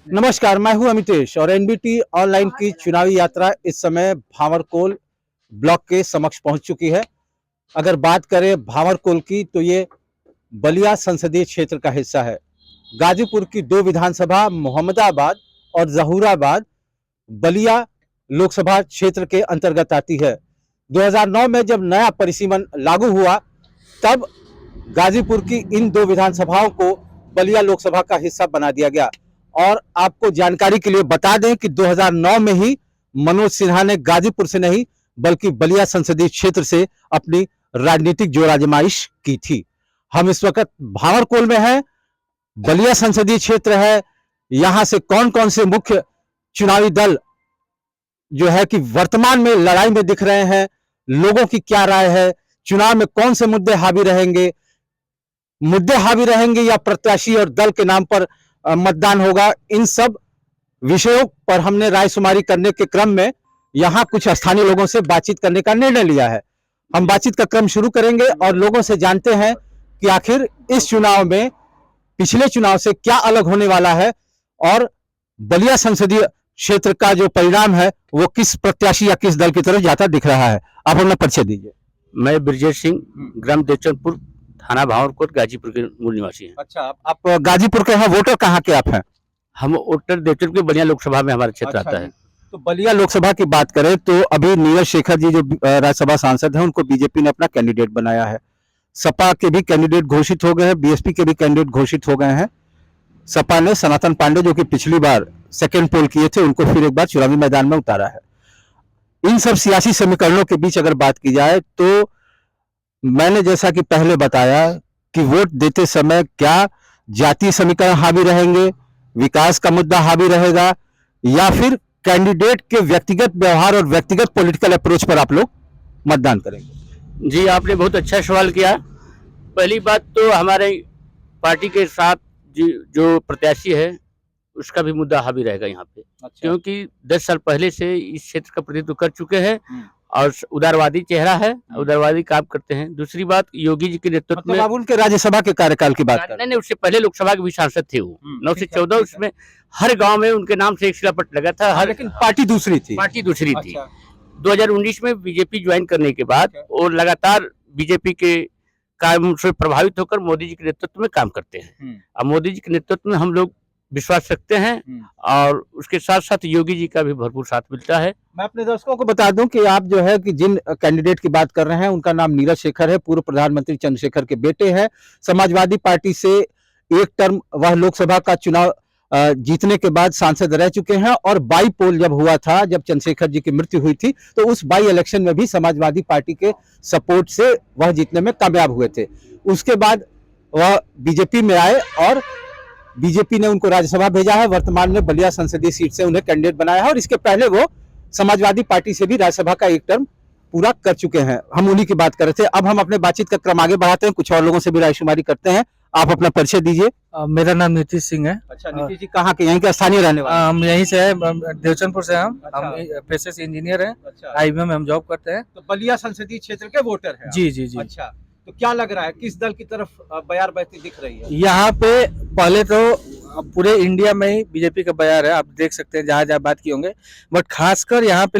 नमस्कार, मैं हूं अमितेश और एनबीटी ऑनलाइन की चुनावी यात्रा इस समय भावरकोल ब्लॉक के समक्ष पहुंच चुकी है। अगर बात करें भावरकोल की तो ये बलिया संसदीय क्षेत्र का हिस्सा है। गाजीपुर की दो विधानसभा मोहम्मदाबाद और जहूराबाद बलिया लोकसभा क्षेत्र के अंतर्गत आती है। 2009 में जब नया परिसीमन लागू हुआ तब गाजीपुर की इन दो विधानसभाओं को बलिया लोकसभा का हिस्सा बना दिया गया। और आपको जानकारी के लिए बता दें कि 2009 में ही मनोज सिन्हा ने गाजीपुर से नहीं बल्कि बलिया संसदीय क्षेत्र से अपनी राजनीतिक जोर आजमाइश की थी। हम इस वक्त भावरकोल में हैं, बलिया संसदीय क्षेत्र है। यहां से कौन कौन से मुख्य चुनावी दल जो है कि वर्तमान में लड़ाई में दिख रहे हैं, लोगों की क्या राय है, चुनाव में कौन से मुद्दे हावी रहेंगे या प्रत्याशी और दल के नाम पर मतदान होगा, इन सब विषयों पर हमने रायशुमारी करने के क्रम में यहां कुछ स्थानीय लोगों से बातचीत करने का निर्णय लिया है। हम बातचीत का क्रम शुरू करेंगे और लोगों से जानते हैं कि आखिर इस चुनाव में पिछले चुनाव से क्या अलग होने वाला है और बलिया संसदीय क्षेत्र का जो परिणाम है वो किस प्रत्याशी या किस दल की तरफ जाता दिख रहा है। आप अपना परिचय दीजिए। मैं ब्रजेश सिंह, ग्राम देवचंदपुर, थाना भावरकोट, गाजीपुर के मूल निवासी हैं। अच्छा, आप गाजीपुर के हैं, वोटर कहाँ के आप हैं? हम वोटर देवचंदपुर के बलिया लोकसभा में हमारा क्षेत्र आता है। तो बलिया लोकसभा की बात करें तो अभी नीरज शेखर जी जो राज्यसभा सांसद हैं उनको बीजेपी ने अपना कैंडिडेट बनाया है। सपा के भी कैंडिडेट घोषित हो गए हैं, बीएसपी के भी कैंडिडेट घोषित हो गए हैं। सपा ने सनातन पांडे जो कि पिछली बार सेकेंड पोल किए थे उनको फिर एक बार चुनावी मैदान में उतारा है। इन सब सियासी समीकरणों के बीच अगर बात की जाए तो मैंने जैसा कि पहले बताया कि वोट देते समय क्या जातीय समीकरण हावी रहेंगे, विकास का मुद्दा हावी रहेगा या फिर कैंडिडेट के व्यक्तिगत व्यवहार और व्यक्तिगत पॉलिटिकल अप्रोच पर आप लोग मतदान करेंगे? जी, आपने बहुत अच्छा सवाल किया। पहली बात तो हमारे पार्टी के साथ जो प्रत्याशी है उसका भी मुद्दा हावी रहेगा यहाँ पे। अच्छा। क्योंकि 10 साल पहले से इस क्षेत्र का प्रतिनिधित्व कर चुके हैं और उदारवादी चेहरा है, उदारवादी काम करते हैं। दूसरी बात, योगी जी के नेतृत्व में आप उनके राज्यसभा के कार्यकाल की बात कर रहे हैं? नहीं, उससे पहले लोकसभा के भी सांसद थे वो 9 से 14। उसमें हर गांव में उनके नाम से एक शिलापट लगा था। लेकिन पार्टी दूसरी थी। अच्छा। 2019 में बीजेपी ज्वाइन करने के बाद वो लगातार बीजेपी के काम से प्रभावित होकर मोदी जी के नेतृत्व में काम करते हैं। अब मोदी जी के नेतृत्व में हम लोग विश्वास रखते हैं और उसके साथ साथ योगी जी का भी भरपूर साथ मिलता है। मैं अपने दर्शकों को बता दूं कि आप जो है कि जिन कैंडिडेट की बात कर रहे हैं उनका नाम नीरज शेखर है, पूर्व प्रधानमंत्री चंद्रशेखर के बेटे हैं। समाजवादी पार्टी से एक टर्म वह लोकसभा का चुनाव जीतने के बाद सांसद रह चुके हैं और बाई पोल जब हुआ था, जब चंद्रशेखर जी की मृत्यु हुई थी तो उस बाई इलेक्शन में भी समाजवादी पार्टी के सपोर्ट से वह जीतने में कामयाब हुए थे। उसके बाद वह बीजेपी में आए और बीजेपी ने उनको राज्यसभा भेजा है। वर्तमान में बलिया संसदीय सीट से उन्हें कैंडिडेट बनाया है और इसके पहले वो समाजवादी पार्टी से भी राज्यसभा का एक टर्म पूरा कर चुके हैं। हम उन्हीं की बात कर रहे थे। अब हम अपने बातचीत का क्रम आगे बढ़ाते हैं, कुछ और लोगों से भी रायशुमारी करते हैं। आप अपना परिचय दीजिए। मेरा नाम नीतीश सिंह है। अच्छा, नीतीश जी कहाँ के? यहीं के स्थानीय रहने वाले? हम यहीं से है, देवचंदपुर से। हम पेशे से इंजीनियर हैं। अच्छा। आईबीएम में हम जॉब करते हैं। तो बलिया संसदीय क्षेत्र के वोटर हैं? जी जी जी। अच्छा, तो क्या लग रहा है किस दल की तरफ बयार बहती दिख रही है? यहाँ पे पहले तो पूरे इंडिया में ही बीजेपी का बयार है, आप देख सकते हैं जहाँ जहाँ बात की होंगे। बट खासकर यहाँ पे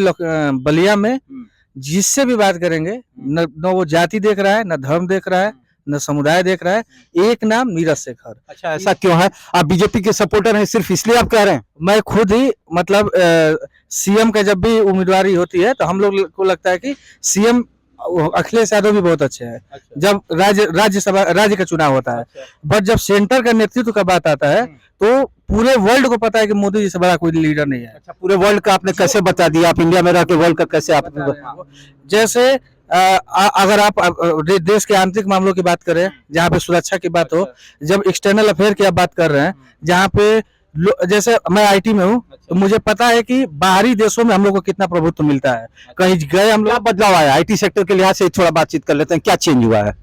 बलिया में जिससे भी बात करेंगे न वो जाति देख रहा है, न धर्म देख रहा है, न समुदाय देख रहा है, एक नाम नीरज शेखर। अच्छा, ऐसा क्यों है? आप बीजेपी के सपोर्टर हैं सिर्फ इसलिए आप कह रहे हैं? मैं खुद ही मतलब सीएम का जब भी उम्मीदवारी होती है तो हम लोग को लगता है कि सीएम अखिलेश यादव भी बहुत अच्छे हैं। अच्छा। जब राज्य का चुनाव होता है। अच्छा। बट जब सेंटर का नेतृत्व का बात आता है तो पूरे वर्ल्ड को पता है कि मोदी जी से बड़ा कोई लीडर नहीं है। अच्छा, पूरे वर्ल्ड का आपने कैसे बता दिया? आप इंडिया में रह के वर्ल्ड का कैसे आप? जैसे अगर आप देश के आंतरिक मामलों की बात करें, जहाँ पे सुरक्षा की बात हो, जब एक्सटर्नल अफेयर की आप बात कर रहे हैं, जहाँ पे जैसे मैं आईटी में हूँ तो मुझे पता है कि बाहरी देशों में हम लोग को कितना प्रभुत्व मिलता है। कहीं गए हम लोग, बदलाव आया आईटी सेक्टर के लिहाज से थोड़ा बातचीत कर लेते हैं, क्या चेंज हुआ है?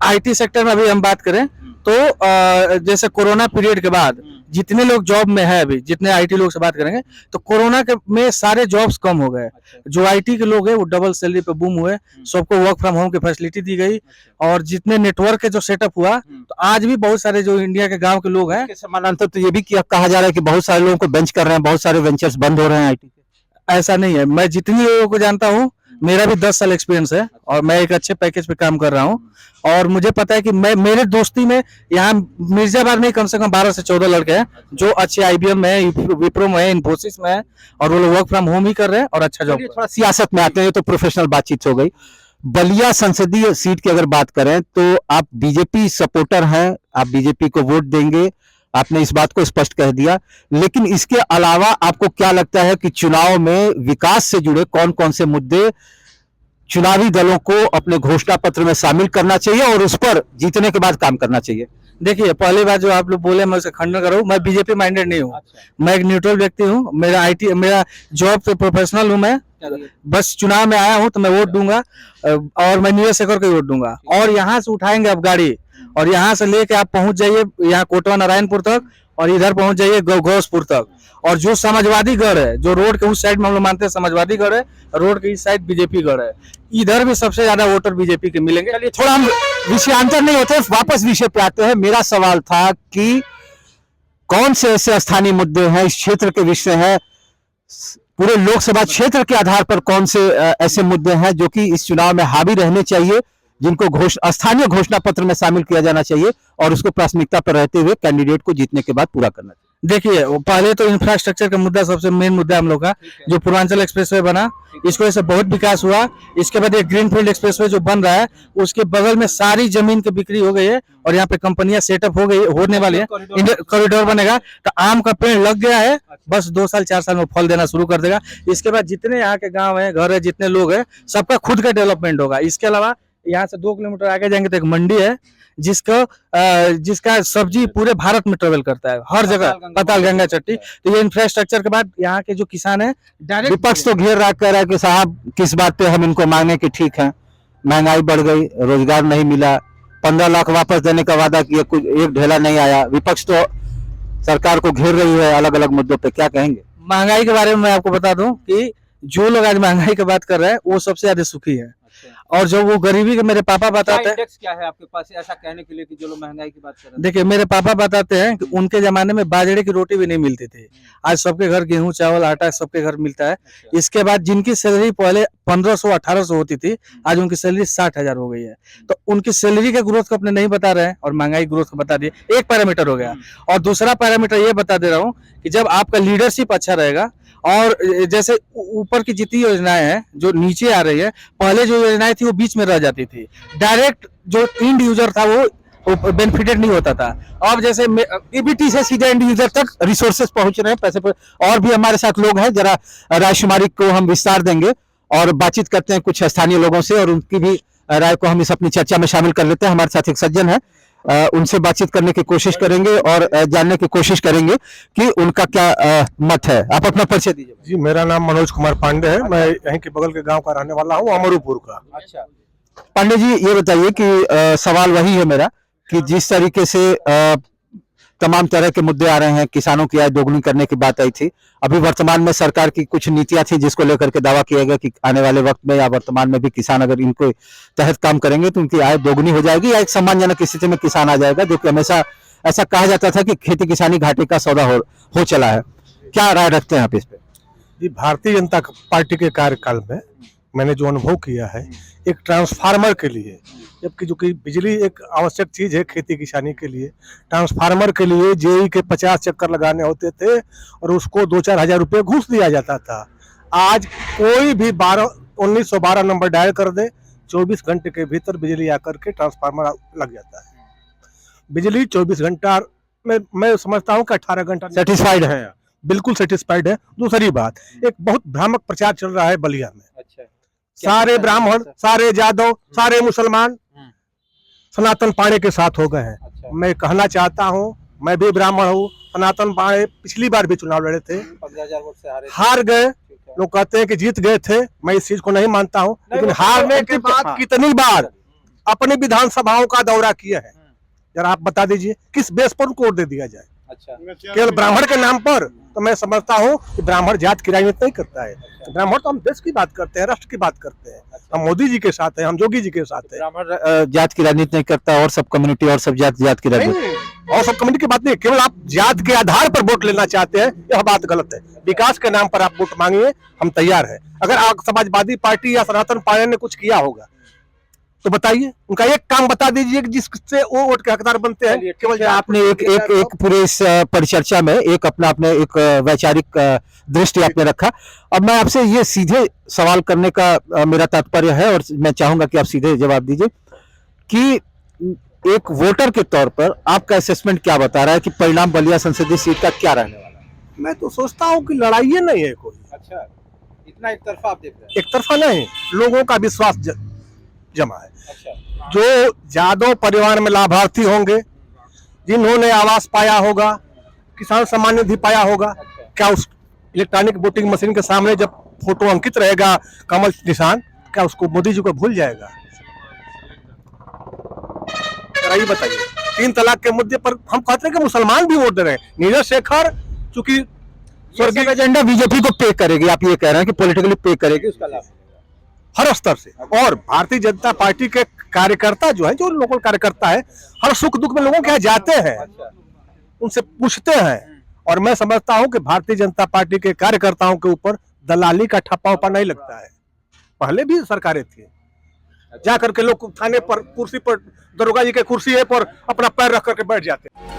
आईटी सेक्टर में अभी हम बात करें तो जैसे कोरोना पीरियड के बाद जितने लोग जॉब में है अभी, जितने आईटी लोग से बात करेंगे तो कोरोना के में सारे जॉब्स कम हो गए। जो आईटी के लोग हैं वो डबल सैलरी पे बूम हुए, सबको वर्क फ्रॉम होम की फैसिलिटी दी गई, और जितने नेटवर्क के जो सेटअप हुआ, तो आज भी बहुत सारे जो इंडिया के गांव के लोग हैं, इसके समानांतर तो ये भी कहा जा रहा है कि बहुत सारे लोगों को बेंच कर रहे हैं, बहुत सारे वेंचर्स बंद हो रहे हैं आईटी के। ऐसा नहीं है। मैं जितने लोगों को जानता हूँ, मेरा भी 10 साल एक्सपीरियंस है और मैं एक अच्छे पैकेज पे काम कर रहा हूँ, और मुझे पता है कि मैं मेरे दोस्ती में यहाँ मिर्जाबाद में कम से कम 12 से 14 लड़के हैं जो अच्छे IBM में है, विप्रो में है, इन्फोसिस में है, और वो लोग वर्क फ्रॉम होम ही कर रहे हैं और अच्छा जॉब। थोड़ा सियासत में आते हैं, तो प्रोफेशनल बातचीत हो गई। बलिया संसदीय सीट की अगर बात करें तो आप बीजेपी सपोर्टर हैं, आप बीजेपी को वोट देंगे, आपने इस बात को स्पष्ट कह दिया, लेकिन इसके अलावा आपको क्या लगता है कि चुनाव में विकास से जुड़े कौन कौन से मुद्दे चुनावी दलों को अपने घोषणा पत्र में शामिल करना चाहिए और उस पर जीतने के बाद काम करना चाहिए? देखिए, पहली बात जो आप लोग बोले मैं उसे खंडन कर रहा हूँ। मैं बीजेपी माइंडेड नहीं हूँ। मैं एक न्यूट्रल व्यक्ति हूँ। मेरा जॉब पे प्रोफेशनल हूँ। मैं बस चुनाव में आया हूँ तो मैं वोट दूंगा, और मैं नीरज शेखर को वोट दूंगा। और यहाँ से उठाएंगे आप गाड़ी, और यहाँ से लेके आप पहुंच जाइए यहाँ कोटवा नारायणपुर तक, और इधर पहुंच जाइए गौसपुर तक। और जो समाजवादी गढ़ है, जो रोड के उस साइड में हम लोग मानते हैं समाजवादी गढ़ है, रोड के इस साइड बीजेपी गढ़ है, इधर भी सबसे ज्यादा वोटर बीजेपी के मिलेंगे। चलिए, थोड़ा हम विषयांतर नहीं होते, वापस विषय पे आते हैं। मेरा सवाल था कि कौन से ऐसे स्थानीय मुद्दे हैं, इस क्षेत्र के विषय हैं, पूरे लोकसभा क्षेत्र के आधार पर कौन से ऐसे मुद्दे हैं जो कि इस चुनाव में हावी रहने चाहिए, जिनको स्थानीय घोषणा पत्र में शामिल किया जाना चाहिए और उसको प्राथमिकता पर रहते हुए कैंडिडेट को जीतने के बाद पूरा करना चाहिए? देखिए, पहले तो इंफ्रास्ट्रक्चर का मुद्दा सबसे मेन मुद्दा हम लोग का, जो पूर्वांचल एक्सप्रेसवे बना, इसको ऐसे बहुत विकास हुआ। इसके बाद एक ग्रीनफील्ड एक्सप्रेसवे जो बन रहा है, उसके बगल में सारी जमीन की बिक्री हो गई है और यहाँ पे कंपनियां सेटअप हो गई, होने वाली है। कॉरिडोर बनेगा तो आम का पेड़ लग गया है, बस 2 साल 4 साल में फल देना शुरू कर देगा। इसके बाद जितने यहाँ के गाँव है, घर है, जितने लोग है, सबका खुद का डेवलपमेंट होगा। इसके अलावा यहाँ से 2 किलोमीटर आगे जाएंगे तो एक मंडी है, जिसका सब्जी पूरे भारत में ट्रेवल करता है, हर जगह, पातालगंगा चट्टी। तो ये इंफ्रास्ट्रक्चर के बाद यहाँ के जो किसान है, डायरेक्ट विपक्ष तो घेर रहा कह रहा है कि साहब किस बात पे हम इनको मांगे कि ठीक है, महंगाई बढ़ गई, रोजगार नहीं मिला, 15 लाख वापस देने का वादा किया, कुछ एक ढेला नहीं आया। विपक्ष तो सरकार को घेर रही है अलग अलग मुद्दों पे, क्या कहेंगे? महंगाई के बारे में मैं आपको बता दूं कि जो लोग आज महंगाई की बात कर रहे हैं वो सबसे ज्यादा सुखी है। और जो वो गरीबी के मेरे पापा बताते हैं, इंडेक्स क्या है आपके पास ऐसा कहने के लिए कि जो लोग महंगाई की बात कर रहे हैं? देखिए, मेरे पापा बताते हैं कि उनके जमाने में बाजरे की रोटी भी नहीं मिलती थी। आज सबके घर गेहूं चावल आटा सबके घर मिलता है। इसके बाद जिनकी सैलरी पहले 1500-1800 होती थी, आज उनकी सैलरी 60,000 हो गई है। तो उनकी सैलरी के ग्रोथ को अपने नहीं बता रहे हैं और महंगाई ग्रोथ को बता दिए। एक पैरामीटर हो गया। और दूसरा पैरामीटर ये बता दे रहा हूँ कि जब आपका लीडरशिप अच्छा रहेगा, और जैसे ऊपर की जितनी योजनाएं हैं जो नीचे आ रही है, पहले जो योजनाएं थी वो बीच में रह जाती थी, डायरेक्ट जो एंड यूजर था वो बेनिफिटेड नहीं होता था। अब जैसे EBT से सीधे एंड यूजर तक रिसोर्सेज पहुंच रहे हैं, पैसे पर। और भी हमारे साथ लोग हैं, जरा रायशुमारी को हम विस्तार देंगे और बातचीत करते हैं कुछ स्थानीय लोगों से, और उनकी भी राय को हम इस अपनी चर्चा में शामिल कर लेते हैं। हमारे साथ एक सज्जन है, उनसे बातचीत करने की कोशिश करेंगे और जानने की कोशिश करेंगे कि उनका क्या मत है। आप अपना परिचय दीजिए। जी, मेरा नाम मनोज कुमार पांडे है। मैं यहीं के बगल के गांव का रहने वाला हूं, अमरूपुर का। अच्छा, पांडे जी, ये बताइए कि सवाल वही है मेरा कि जिस तरीके से तमाम तरह के मुद्दे आ रहे हैं, किसानों की आय दोगुनी करने की बात आई थी, अभी वर्तमान में सरकार की कुछ नीतियां थी जिसको लेकर के दावा किया गया कि आने वाले वक्त में या वर्तमान में भी किसान अगर इनको तहत काम करेंगे तो उनकी आय दोगुनी हो जाएगी या एक सम्मानजनक स्थिति में किसान आ जाएगा, जो कि हमेशा ऐसा कहा जाता था कि खेती किसानी घाटे का सौदा हो चला है। क्या राय रखते हैं आप इस पे? जी, भारतीय जनता पार्टी के कार्यकाल में मैंने जो अनुभव किया है, एक ट्रांसफार्मर के लिए, जबकि जो कि बिजली एक आवश्यक चीज है खेती किसानी के लिए, ट्रांसफार्मर के लिए जेई के 50 चक्कर लगाने होते थे और उसको 2-4 हजार रुपये घूस दिया जाता था। आज कोई भी 1912 नंबर डायल कर दे, 24 घंटे के भीतर बिजली आकर के ट्रांसफार्मर लग जाता है। बिजली 24 घंटा में मैं समझता हूँ कि 18 घंटा सेटिस्फाइड है? बिल्कुल सेटिस्फाइड है। दूसरी बात, एक बहुत भ्रामक प्रचार चल रहा है बलिया में। अच्छा, सारे ब्राह्मण, सारे जादव, सारे मुसलमान सनातन पांडे के साथ हो गए हैं। अच्छा। मैं कहना चाहता हूं, मैं भी ब्राह्मण हूं, सनातन पांडे पिछली बार भी चुनाव लड़े थे, 15,000 वोट से हार गए। लोग कहते हैं कि जीत गए थे, मैं इस चीज को नहीं मानता हूं, लेकिन हारने के बाद कितनी बार अपनी विधानसभाओं का दौरा किया है, जरा आप बता दीजिए किस बेस पर उनको वोट दे दिया जाए। अच्छा, केवल ब्राह्मण के नाम पर तो मैं समझता हूँ कि ब्राह्मण जात की राजनीति नहीं करता है। ब्राह्मण तो हम देश की बात करते हैं, राष्ट्र की बात करते हैं। हम मोदी जी के साथ हैं, हम योगी जी के साथ हैं। ब्राह्मण जात की राजनीति नहीं करता और सब कम्युनिटी और सब जात की राजनीति। नहीं, और सब कम्युनिटी की बात नहीं, केवल आप जात के आधार पर वोट लेना चाहते हैं, यह बात गलत है। विकास के नाम पर आप वोट मांगिए, हम तैयार हैं। अगर आप समाजवादी पार्टी या सनातन पार्टी ने कुछ किया होगा तो बताइए, उनका एक काम बता दीजिए कि जिससे वो वोट के हकदार बनते हैं। केवल आपने एक पूरे इस परिचर्चा में एक अपना अपने एक वैचारिक दृष्टि आपने रखा। अब मैं आपसे ये सीधे सवाल करने का मेरा तात्पर्य है और मैं चाहूंगा कि आप सीधे जवाब दीजिए कि एक वोटर के तौर पर आपका असेसमेंट क्या बता रहा है कि परिणाम बलिया संसदीय सीट का क्या रहने वाला है? मैं तो सोचता हूँ कि लड़ाई नहीं है कोई। अच्छा, इतना एक तरफा आप देख रहे हैं? एक तरफा नहीं, लोगों का विश्वास जमा है। अच्छा, जो यादव परिवार में लाभार्थी होंगे, जिन्होंने आवास पाया होगा, किसान सम्मान निधि पाया होगा, क्या उस इलेक्ट्रॉनिक वोटिंग मशीन के सामने जब फोटो अंकित रहेगा कमल निशान, क्या उसको मोदी जी को भूल जाएगा? जरा ये बताइए। 3 तलाक के मुद्दे पर हम कहते हैं कि मुसलमान भी वोट दे रहे हैं। नीरज शेखर चूंकि स्वर्गीय एजेंडा बीजेपी को पे करेगी, आप ये कह रहे हैं कि पॉलिटिकली पे करेगी, उसका लाभ हर स्तर से, और भारतीय जनता पार्टी के कार्यकर्ता जो है, जो लोकल कार्यकर्ता है, हर सुख दुख में लोगों के यहाँ जाते हैं, उनसे पूछते हैं। और मैं समझता हूं कि भारतीय जनता पार्टी के कार्यकर्ताओं के ऊपर दलाली का ठप्पा उपा नहीं लगता है। पहले भी सरकारें थी, जा करके लोग थाने पर कुर्सी पर, दरोगा जी के कुर्सी पर अपना पैर रख करके बैठ जाते हैं।